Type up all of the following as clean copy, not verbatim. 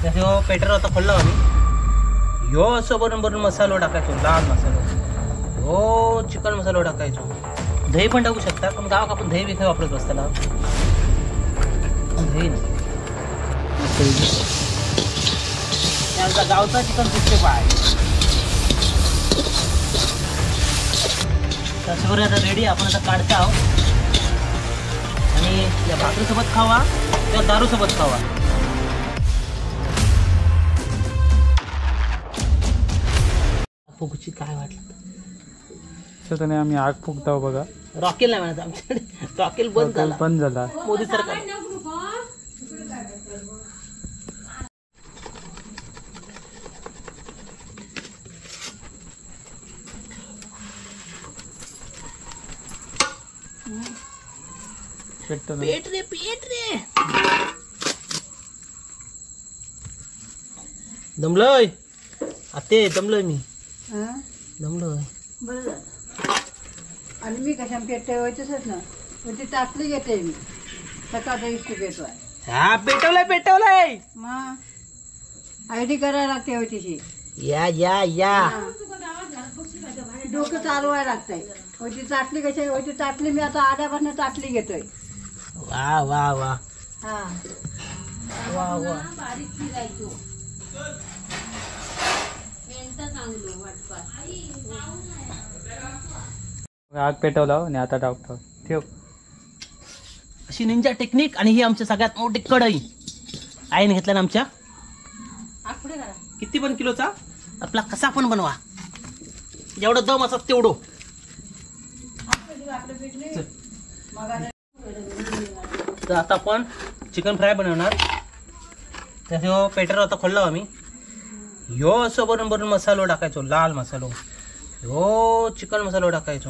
त्याचं पेटर आता खोललो आम्ही. ह्यो असं भरून भरून मसालो टाकायचो, लाल मसालो. हो चिकन मसालो टाकायचो. दही पण टाकू शकता, पण गावात आपण दही विकाय वापरत बसताना दही नाही. आमचा गावचा चिकन 65 आहे. त्याच्यावर आता रेडी आपण आता काढता आहोत आणि या भाकरीसोबत खावा किंवा दारूसोबत खावा. फुगची काय वाटलं तर नाही आम्ही आग फुगताव बघा. रॉकेल नाही म्हणत आमच्याकडे, रॉकेल बंद झाला मोदी सरकार. पेट रे दमलोय आते, दमलोय मी, दमलोय. बरं आणि मी कशा पेटवायचंच ना, ती टाकली घेते मी सकाळचा इष्ट पेटवाय. हा पेटवलंय मग आयडी करायला लागते होय तिची. या या या डोकं चालवायला लागतंय. होती चाटली कशी होती चाटली, मी आता आड्यापासून चाटली घेतोय. वा वा वा हा वा वा. आग पेटवला आणि आता टाकतो. ठेव. अशी निंजा टेक्निक. आणि ही आमच्या सगळ्यात मोठी कढई आईने घेतला ना आमच्या. किती पण किलोचा आपला कसा पण बनवा, जेवढं दम असत तेवढं. तर आता आपण चिकन फ्राय बनवणार. त्याचं पेटर आता खोललो आम्ही. ह्यो असं भरून भरून मसालो टाकायचो, लाल मसालो. ह्यो चिकन मसालो टाकायचो,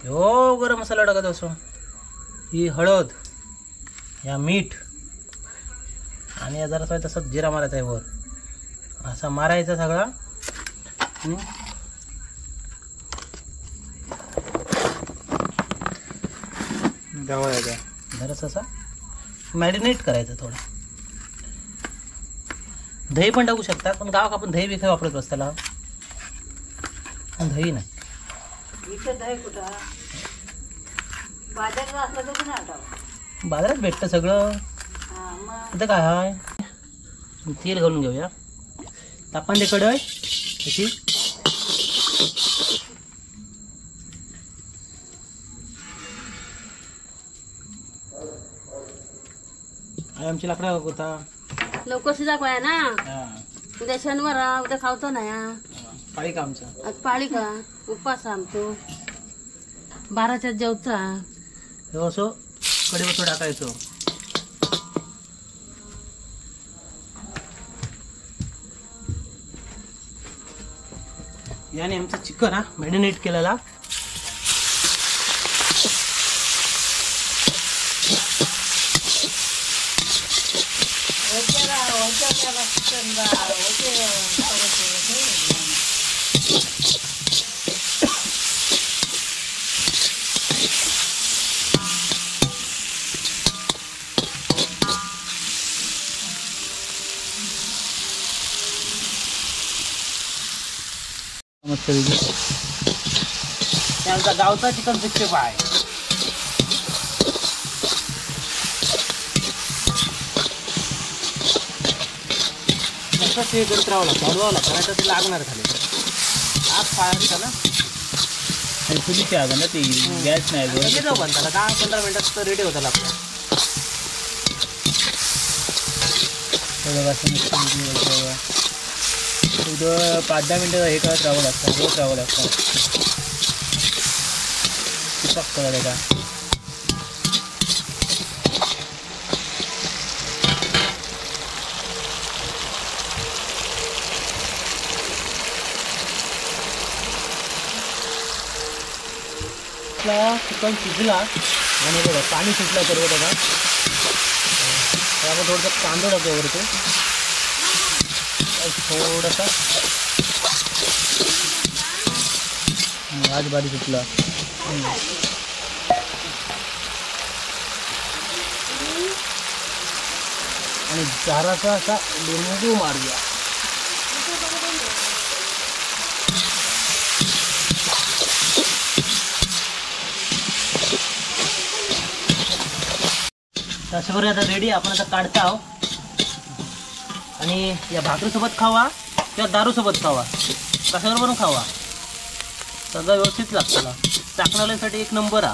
ह्यो गरम मसाला टाकायचो. असं ही हळद, या मीठ आणि या जरा तसं जिरा मारायचा आहे वर. असा मारायचा सगळा. जरास असा मॅरिनेट करायचं थोडं. दही पण टाकू शकता, पण गावात आपण दही विकाय वापरत बसताना दही नाही. इथं दही कुठं बाजारात असलं तर नाही आठवत. बाजारात भेटतं सगळं. हा मग इथं काय आहे, तेल घालून घेऊया. तापण ते कढई अशी. आमची लाकडा होता लवकर शिजाय ना. उद्या शनिवार, उद्या खावतो ना. पाळी का आमचा, आज पाळी का उपवास आमचो. 12च्या जेवचा. हे असं कढईवर टाकायचं. याने आमचा चिकन हा मॅरिनेट केलेला. आमचा गावचा चिकन 65 आहे. ते करत राहावं लागतं, हलवावं लागतं, नाही तर ते लागणार खाली. आग फाळायचा ना, चुलीची आग ना ती, गॅस नाही. जाऊ पण त्याला 10-15 मिनिटात रेडी होतं आपलं. पुढं 5-10 मिनिटं हे करत राहावं लागतं, रोज राहावं लागतं. चिपक करायला का चिकन शिजला आणि बघा पाणी सुटलं सर्व बघा. त्यामुळे थोडंसं कांदा टाकतो वरती थोडासा. आज बारी सुटला. आणि जरासा असा लिंबू मारूया. तशावर आता रेडी. आपण आता काढता आहो आणि या भाकरीसोबत खावा किंवा दारूसोबत खावा, कशावर पण खावा, सगळं व्यवस्थित लागतं. चाकणाऱ्यासाठी एक नंबर हा.